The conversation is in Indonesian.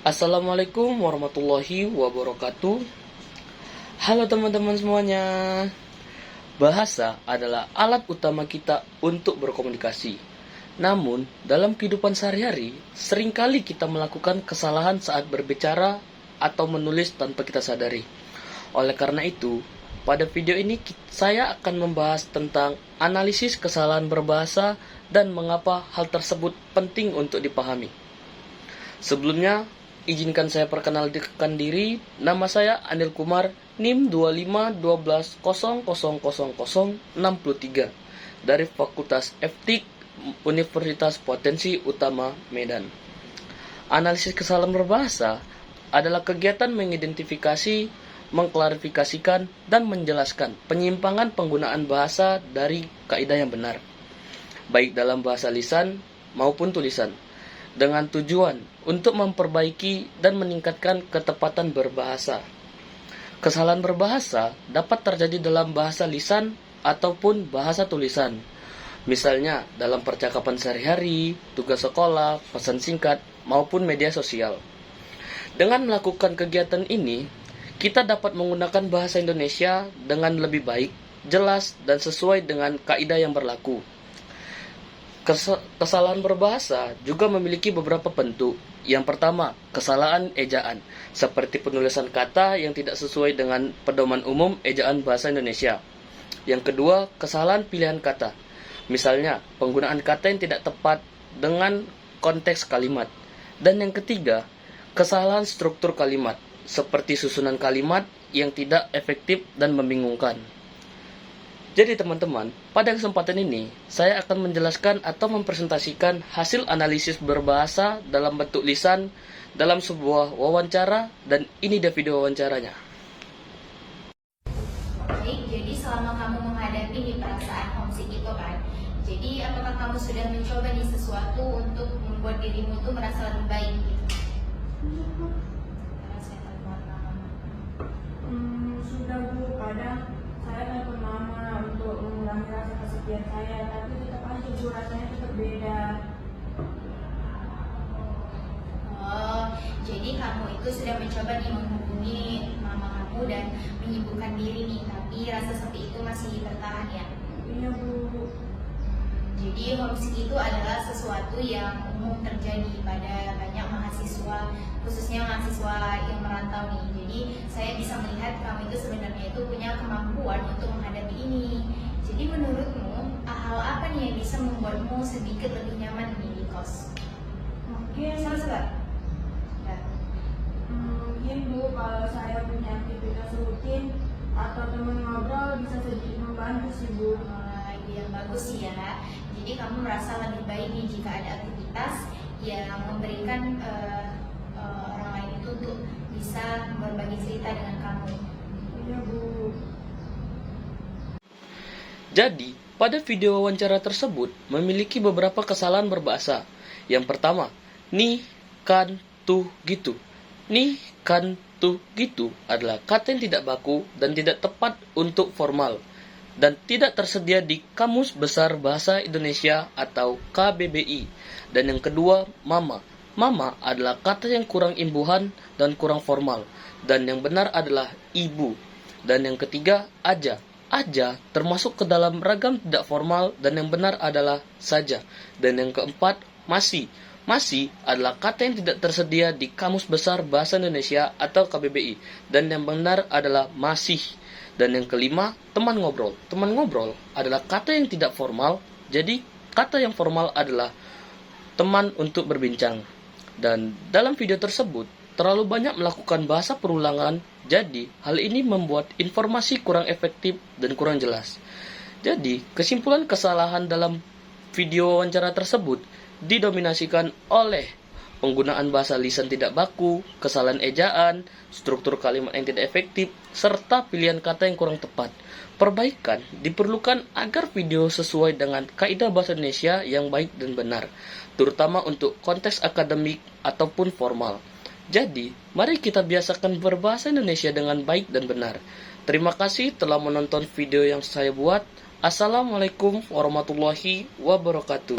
Assalamualaikum warahmatullahi wabarakatuh. Halo teman-teman semuanya. Bahasa adalah alat utama kita untuk berkomunikasi. Namun, dalam kehidupan sehari-hari, seringkali kita melakukan kesalahan saat berbicara atau menulis tanpa kita sadari. Oleh karena itu, pada video ini saya akan membahas tentang analisis kesalahan berbahasa dan mengapa hal tersebut penting untuk dipahami. Sebelumnya, izinkan saya perkenalkan diri. Nama saya Anil Kumar, NIM 2512000063 dari Fakultas Eftik Universitas Potensi Utama Medan. Analisis kesalahan berbahasa adalah kegiatan mengidentifikasi, mengklarifikasikan, dan menjelaskan penyimpangan penggunaan bahasa dari kaidah yang benar, baik dalam bahasa lisan maupun tulisan, dengan tujuan untuk memperbaiki dan meningkatkan ketepatan berbahasa. Kesalahan berbahasa dapat terjadi dalam bahasa lisan ataupun bahasa tulisan. Misalnya dalam percakapan sehari-hari, tugas sekolah, pesan singkat, maupun media sosial. Dengan melakukan kegiatan ini, kita dapat menggunakan bahasa Indonesia dengan lebih baik, jelas, dan sesuai dengan kaidah yang berlaku. Kesalahan berbahasa juga memiliki beberapa bentuk. Yang pertama, kesalahan ejaan, seperti penulisan kata yang tidak sesuai dengan pedoman umum ejaan bahasa Indonesia. Yang kedua, kesalahan pilihan kata, misalnya penggunaan kata yang tidak tepat dengan konteks kalimat. Dan yang ketiga, kesalahan struktur kalimat, seperti susunan kalimat yang tidak efektif dan membingungkan. Jadi teman-teman, pada kesempatan ini, saya akan menjelaskan atau mempresentasikan hasil analisis berbahasa dalam bentuk lisan dalam sebuah wawancara, dan ini dia video wawancaranya. Baik, jadi selama kamu menghadapi nih perasaan homesick itu kan, jadi apakah kamu sudah mencoba nih sesuatu untuk membuat dirimu tuh merasa lebih baik gitu? Sudah Bu, kadang saya telepon mama untuk mengulangi rasa kesepian saya, tapi tetap aja Bu, rasanya tetap beda. Oh, jadi kamu itu sudah mencoba nih menghubungi mama kamu dan menyibukkan diri nih, tapi rasa sepi itu masih bertahan ya? Iya Bu. Jadi homesick itu adalah sesuatu yang umum terjadi pada banyak mahasiswa, khususnya mahasiswa yang merantau nih. Jadi saya bisa melihat kamu itu sebenarnya itu punya kemampuan untuk menghadapi ini. Jadi menurutmu hal apa nih yang bisa membuatmu sedikit lebih nyaman nih di kos? Mungkin Sabar. Ya. mungkin Bu, kalau saya punya aktivitas rutin atau teman ngobrol bisa sedikit membantu sih Bu. Yang bagus sih ya. Jadi kamu merasa lebih baik nih jika ada aktivitas yang memberikan orang lain itu untuk bisa berbagi cerita dengan kamu. Iya Bu. Jadi, pada video wawancara tersebut memiliki beberapa kesalahan berbahasa. Yang pertama, ni, kan, tu, gitu. Ni, kan, tu, gitu adalah kata yang tidak baku dan tidak tepat untuk formal, dan tidak tersedia di Kamus Besar Bahasa Indonesia atau KBBI. Dan yang kedua, mama. Mama adalah kata yang kurang imbuhan dan kurang formal, dan yang benar adalah ibu. Dan yang ketiga, aja. Aja termasuk ke dalam ragam tidak formal, dan yang benar adalah saja. Dan yang keempat, masih. Masih adalah kata yang tidak tersedia di Kamus Besar Bahasa Indonesia atau KBBI, dan yang benar adalah masih. Dan yang kelima, teman ngobrol. Teman ngobrol adalah kata yang tidak formal, jadi kata yang formal adalah teman untuk berbincang. Dan dalam video tersebut, terlalu banyak melakukan bahasa perulangan, jadi hal ini membuat informasi kurang efektif dan kurang jelas. Jadi, kesimpulan kesalahan dalam video wawancara tersebut didominasikan oleh penggunaan bahasa lisan tidak baku, kesalahan ejaan, struktur kalimat yang tidak efektif, serta pilihan kata yang kurang tepat. Perbaikan diperlukan agar video sesuai dengan kaidah bahasa Indonesia yang baik dan benar, terutama untuk konteks akademik ataupun formal. Jadi, mari kita biasakan berbahasa Indonesia dengan baik dan benar. Terima kasih telah menonton video yang saya buat. Assalamualaikum warahmatullahi wabarakatuh.